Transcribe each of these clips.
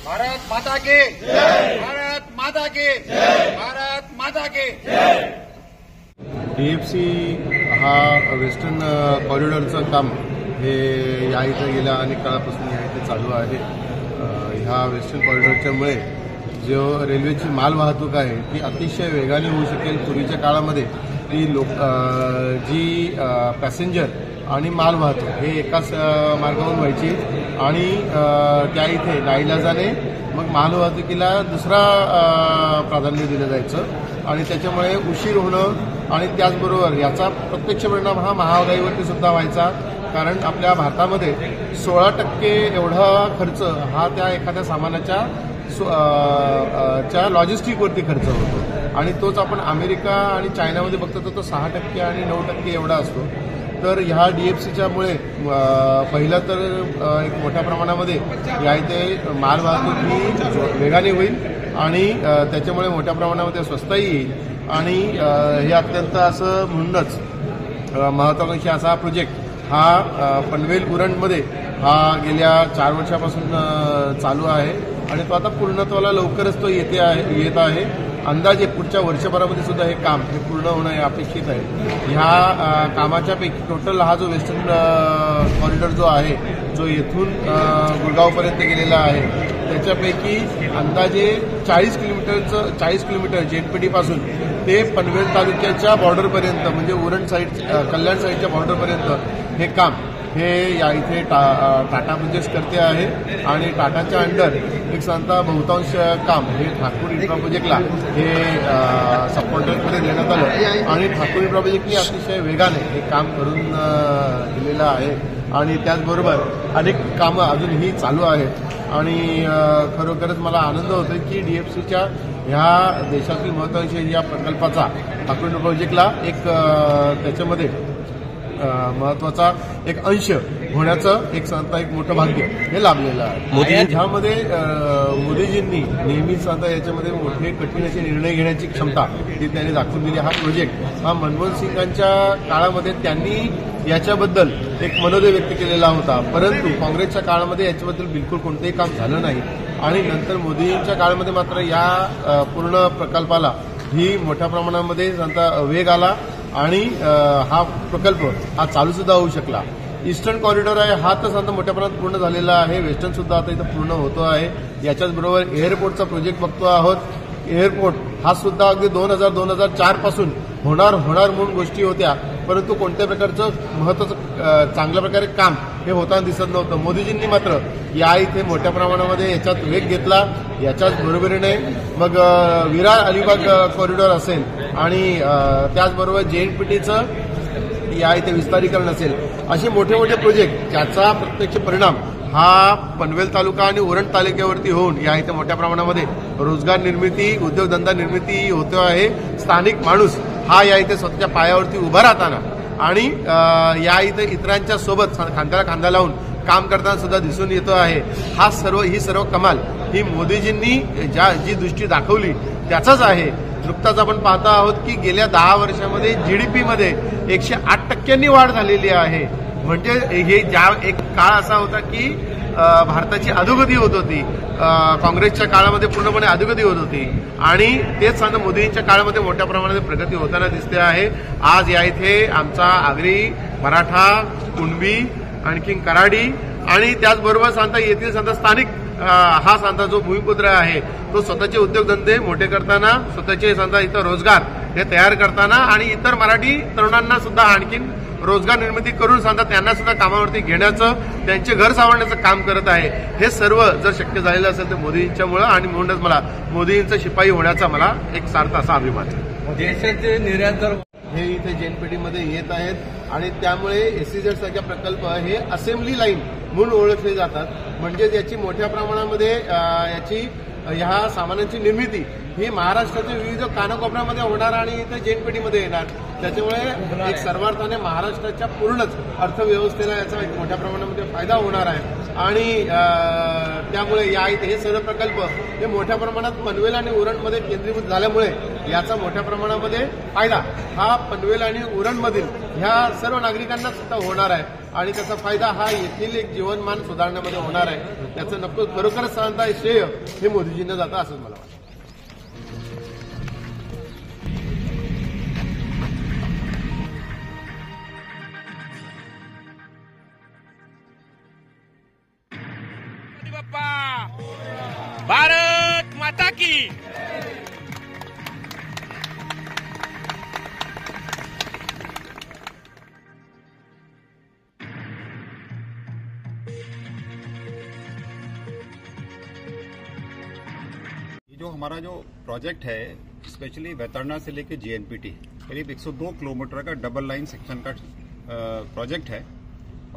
भारत माता के जय, भारत माता के जय, भारत माता के जय। डीएफसी हा वेस्टर्न कॉरिडॉरचं काम हे या इथे गेल्या अनेक काळापासून या इथे चालू आहे। ह्या वेस्टर्न कॉरिडॉरच्यामुळे जो रेल्वेची माल वाहतूक आहे ती अतिशय वेगाने होऊ शकेल। पूर्वीच्या काळामध्ये ती जी पॅसेंजर आणि माल वाहतूक हे एकाच मार्गावरून व्हायची आणि त्या इथे नाईलाजाने मग माल वाहतुकीला दुसरा प्राधान्य दिलं जायचं आणि त्याच्यामुळे उशीर होणं आणि त्याचबरोबर याचा प्रत्यक्ष परिणाम हा महागाईवरती सुद्धा व्हायचा। कारण आपल्या भारतामध्ये 16% एवढा खर्च हा त्या एखाद्या सामानाच्या लॉजिस्टिकवरती खर्च होतो आणि तोच आपण अमेरिका आणि चायनामध्ये बघतो तो 6% आणि 9% एवढा असतो। तर ह्या डीएफसीच्यामुळे पहिलं तर एक मोठ्या प्रमाणामध्ये या इथे माल वाहतूक ही वेगाने होईल आणि त्याच्यामुळे मोठ्या प्रमाणामध्ये स्वस्तही येईल आणि हे अत्यंत असं म्हणूनच महत्त्वाकांक्षी असा प्रोजेक्ट हा पनवेल उरणमध्ये हा गेल्या 4 वर्षापासून चालू आहे आणि तो आता पूर्णत्वाला लवकरच तो येत आहे। अंदाजे पुढच्या वर्षभरामध्ये सुद्धा हे काम हे पूर्ण होणं हे अपेक्षित आहे। ह्या कामाच्या पैकी टोटल हा जो वेस्टर्न कॉरिडॉर जो आहे जो येथून गुरगावपर्यंत गेलेला आहे त्याच्यापैकी अंदाजे 40 किलोमीटर जेनपीटीपासून ते पनवेल तालुक्याच्या बॉर्डरपर्यंत म्हणजे उरण साईड कल्याण साईडच्या बॉर्डरपर्यंत हे काम हे या इथे टाटा प्रोजेक्ट्स करते आहे आणि टाटाच्या अंडर एक सांगता बहुतांश काम हे ठाकूर इन्फ्रा प्रोजेक्टला हे सबकॉन्ट्रॅक्टमध्ये देण्यात आलं आणि ठाकूर इन्फ्रा प्रोजेक्टने अतिशय वेगाने हे काम करून दिलेलं आहे आणि त्याचबरोबर अनेक कामं अजूनही चालू आहेत आणि खरोखरच मला आनंद होतो की डीएफसीच्या ह्या देशातील महत्त्वाच्या या प्रकल्पाचा ठाकूर इन्फ्रा प्रोजेक्टला एक त्याच्यामध्ये महत्वाचा एक अंश होण्याचं एक सांगता एक मोठं भाग्य हे लाभलेलं आहे। ह्यामध्ये मोदीजींनी नेहमीच सांगता याच्यामध्ये मोठे कठीण असे निर्णय घेण्याची क्षमता ती त्यांनी दाखवून दिली। हा प्रोजेक्ट हा मनमोहन सिंगांच्या काळामध्ये त्यांनी याच्याबद्दल एक मनोदय व्यक्त केलेला होता, परंतु काँग्रेसच्या काळामध्ये याच्याबद्दल बिलकुल कोणतेही काम झालं नाही आणि नंतर मोदींच्या काळामध्ये मात्र या पूर्ण प्रकल्पाला ही मोठ्या प्रमाणामध्ये सांगता वेग आला आणि हा प्रकल्प हा चालू सुद्धा होऊ शकला। ईस्टर्न कॉरिडॉर आहे हा तर सांगता मोठ्या प्रमाणात पूर्ण झालेला आहे, वेस्टर्न सुद्धा आता इथं पूर्ण होतो आहे। याच्याच बरोबर एअरपोर्टचा प्रोजेक्ट बघतो आहोत। एअरपोर्ट हा सुद्धा अगदी 2004 पासून होणार म्हणून गोष्टी होत्या, परंतु कोणत्या प्रकारचं महत्वाचं चांगल्या प्रकारे काम हे होताना दिसत नव्हतं। मोदीजींनी मात्र या इथे मोठ्या प्रमाणामध्ये याच्यात वेग घेतला। याच्याच बरोबरीने मग विरार अलिबाग कॉरिडॉर असेल आणि त्याचबरोबर जेएनपीटीचं या इथे विस्तारीकरण असेल, असे मोठे मोठे प्रोजेक्ट ज्याचा प्रत्यक्ष परिणाम हा पनवेल तालुका आणि उरण तालुक्यावरती होऊन या इथे मोठ्या प्रमाणामध्ये रोजगार निर्मिती उद्योगधंदा निर्मिती होतो आहे। स्थानिक माणूस हा या इथे स्वतःच्या पायावरती उभा राहताना आणि या इथे इतरांच्या सोबत खांद्याला खांदा लावून काम करताना सुद्धा दिसून येतो आहे। ही सर्व कमाल ही मोदीजींनी जी दृष्टी दाखवली त्याचाच आहे। नुकताच आपण पाहता आहोत की गेल्या 10 वर्षामध्ये जीडीपीमध्ये 108% वाढ झालेली आहे। म्हणजे हे एक काळ असा होता की भारताची अधोगती होत होती, काँग्रेसच्या काळामध्ये पूर्णपणे अधोगती होत होती आणि तेच सांगता मोदींच्या काळामध्ये मोठ्या प्रमाणात प्रगती होताना दिसते आहे। आज या इथे आमचा आगरी, मराठा, कुणबी, आणखीन कराडी आणि त्याचबरोबर सांगता येथील सांगता स्थानिक हा सांगता जो भूमिपुत्र आहे तो स्वतःचे उद्योगधंदे मोठे करताना स्वतःचे सांगता इथं रोजगार हे तयार करताना आणि इतर मराठी तरुणांना सुद्धा आणखीन रोजगार निर्मिती करून सांगता त्यांना सुद्धा कामावरती घेण्याचं त्यांचे घर सावरण्याचं काम करत आहे। हे सर्व जर शक्य झालेलं असेल तर मोदींच्यामुळे आणि म्हणूनच मला मोदींचा शिपाई होण्याचा मला एक सार्थ असा अभिमान आहे। देशाचे निर्यातदार हे इथे जेएनपीटीमध्ये येत आहेत आणि त्यामुळे एसईझेड सारख्या प्रकल्प हे असेंब्ली लाईन म्हणून ओळखले जातात। म्हणजे याची मोठ्या प्रमाणामध्ये याची ह्या सामानांची निर्मिती ही महाराष्ट्राच्या विविध कानाकोपऱ्यामध्ये होणार आणि इथे जेएनपीटीमध्ये येणार. त्याच्यामुळे एक सर्वार्थाने महाराष्ट्राच्या पूर्णच अर्थव्यवस्थेला याचा एक मोठ्या प्रमाणामध्ये फायदा होणार आहे आणि त्यामुळे हे सर्व प्रकल्प हे मोठ्या प्रमाणात पनवेल आणि उरणमध्ये केंद्रीभूत झाल्यामुळे याचा मोठ्या प्रमाणामध्ये फायदा हा पनवेल आणि उरणमधील ह्या सर्व नागरिकांना सुद्धा होणार आहे आणि त्याचा फायदा हा येथील एक जीवनमान सुधारण्यामध्ये होणार आहे. त्याचं नक्कीच खरोखरच सांगता श्रेय हे मोदीजींना जातं असंच मला वाटतं. भारत माता की जो हमारा जो प्रोजेक्ट है स्पेशली वेतरना से लेकर जेएनपीटी करीब 102 किलोमीटर का डबल लाइन सेक्शन का प्रोजेक्ट है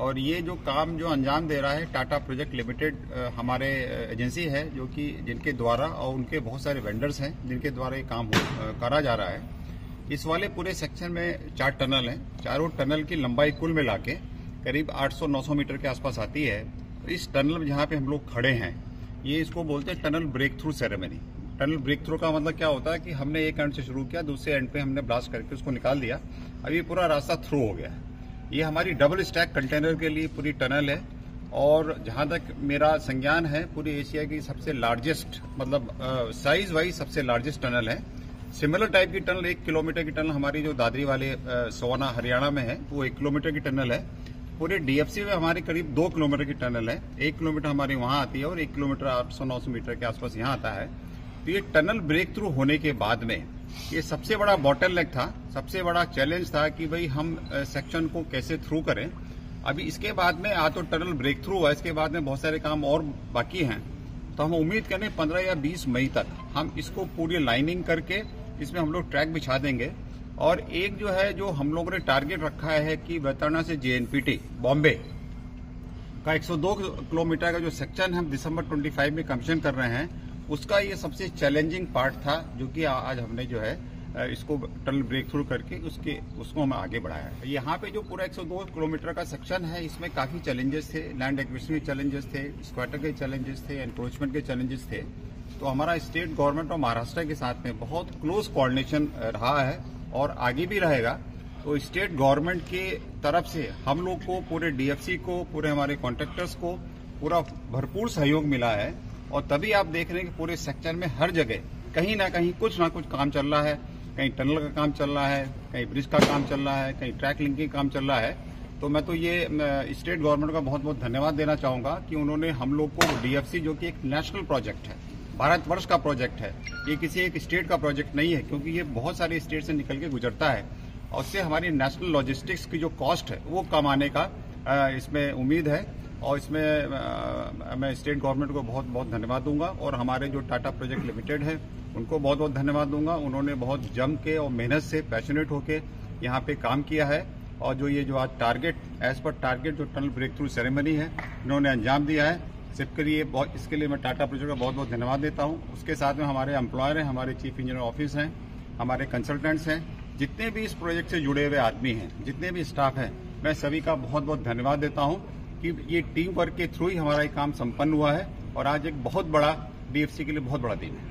और ये जो काम जो अंजाम दे रहा है टाटा प्रोजेक्ट लिमिटेड हमारे एजेंसी है जो कि जिनके द्वारा और उनके बहुत सारे वेंडर्स हैं जिनके द्वारा ये काम करा जा रहा है. इस वाले पूरे सेक्शन में 4 टनल हैं. चारों टनल की लंबाई कुल मिला के करीब 800-900 मीटर के आसपास आती है. इस टनल में जहाँ पे हम लोग खड़े हैं ये इसको बोलते हैं tunnel breakthrough ceremony. Tunnel breakthrough का मतलब क्या होता है कि हमने एक एंड से शुरू किया, दूसरे एंड पे हमने ब्लास्ट करके उसको निकाल दिया. अब ये पूरा रास्ता थ्रू हो गया है. ये हमारी डबल स्टैक कंटेनर के लिए पूरी टनल है और जहां तक मेरा संज्ञान है पूरी एशिया की सबसे लार्जेस्ट मतलब साइज वाइज सबसे लार्जेस्ट टनल है. सिमिलर टाइप की टनल 1 किलोमीटर की टनल हमारी जो दादरी वाले सोना हरियाणा में है वो 1 किलोमीटर की टनल है. पूरे डीएफसी में हमारी करीब 2 किलोमीटर की टनल है. 1 किलोमीटर हमारी वहां आती है और 1 किलोमीटर 800-900 मीटर के आसपास यहाँ आता है. तो ये टनल ब्रेक थ्रू होने के बाद में ये सबसे बड़ा बॉटलनेक था, सबसे बड़ा चैलेंज था कि भाई हम सेक्शन को कैसे थ्रू करें. अभी इसके बाद में तो टनल ब्रेक थ्रू हुआ, इसके बाद में बहुत सारे काम और बाकी हैं. तो हम उम्मीद करें 15 या 20 मई तक हम इसको पूरी लाइनिंग करके इसमें हम लोग ट्रैक बिछा देंगे. और एक जो है जो हम लोगों ने टारगेट रखा है कि वेतरना से जेएनपीटी बॉम्बे का 102 किलोमीटर का जो सेक्शन हम दिसंबर 25 में कमीशन कर रहे हैं उसका ये सबसे चैलेंजिंग पार्ट था जो कि आज हमने जो है इसको टनल ब्रेक थ्रू करके उसको हम आगे बढ़ाया है. यहाँ पे जो पूरा 102 किलोमीटर का सेक्शन है इसमें काफी चैलेंजेस थे. लैंड एक्विजिशन के चैलेंजेस थे, स्क्वाटर के चैलेंजेस थे, एनक्रोचमेंट के चैलेंजेस थे. तो हमारा स्टेट गवर्नमेंट और महाराष्ट्र के साथ में बहुत क्लोज कोऑर्डिनेशन रहा है और आगे भी रहेगा. तो स्टेट गवर्नमेंट की तरफ से हम लोग को पूरे डीएफसी को पूरे हमारे कॉन्ट्रैक्टर्स को पूरा भरपूर सहयोग मिला है और तभी आप देख रहे हैं कि पूरे सेक्टर में हर जगह कहीं ना कुछ काम चल रहा है. कहीं टनल का काम चल रहा है, कहीं ब्रिज का काम चल रहा है, कहीं ट्रैक लिंकिंग काम चल रहा है. तो मैं तो ये स्टेट गवर्नमेंट का बहुत बहुत धन्यवाद देना चाहूंगा कि उन्होंने हम लोग को डीएफसी जो कि एक नेशनल प्रोजेक्ट है, भारतवर्ष का प्रोजेक्ट है, ये किसी एक स्टेट का प्रोजेक्ट नहीं है क्योंकि ये बहुत सारे स्टेट से निकल के गुजरता है और उससे हमारी नेशनल लॉजिस्टिक्स की जो कॉस्ट है वो कम आने का इसमें उम्मीद है. और इसमें मैं स्टेट गवर्नमेंट को बहुत बहुत धन्यवाद दूंगा और हमारे जो टाटा प्रोजेक्ट लिमिटेड है उनको बहुत बहुत धन्यवाद दूंगा. उन्होंने बहुत जम के और मेहनत से पैशनेट होके यहाँ पे काम किया है और जो ये जो आज टारगेट एज पर टारगेट जो टनल ब्रेक थ्रू सेरेमनी है इन्होंने अंजाम दिया है. इसके लिए मैं टाटा प्रोजेक्ट का बहुत बहुत धन्यवाद देता हूँ. उसके साथ में हमारे एम्प्लॉयर हैं, हमारे चीफ इंजीनियर ऑफिस हैं, हमारे कंसल्टेंट्स हैं, जितने भी इस प्रोजेक्ट से जुड़े हुए आदमी हैं, जितने भी स्टाफ हैं, मैं सभी का बहुत बहुत धन्यवाद देता हूँ कि ये टीम वर्क के थ्रू ही हमारा ये काम संपन्न हुआ है और आज एक बहुत बड़ा डीएफसी के लिए बहुत बड़ा दिन है.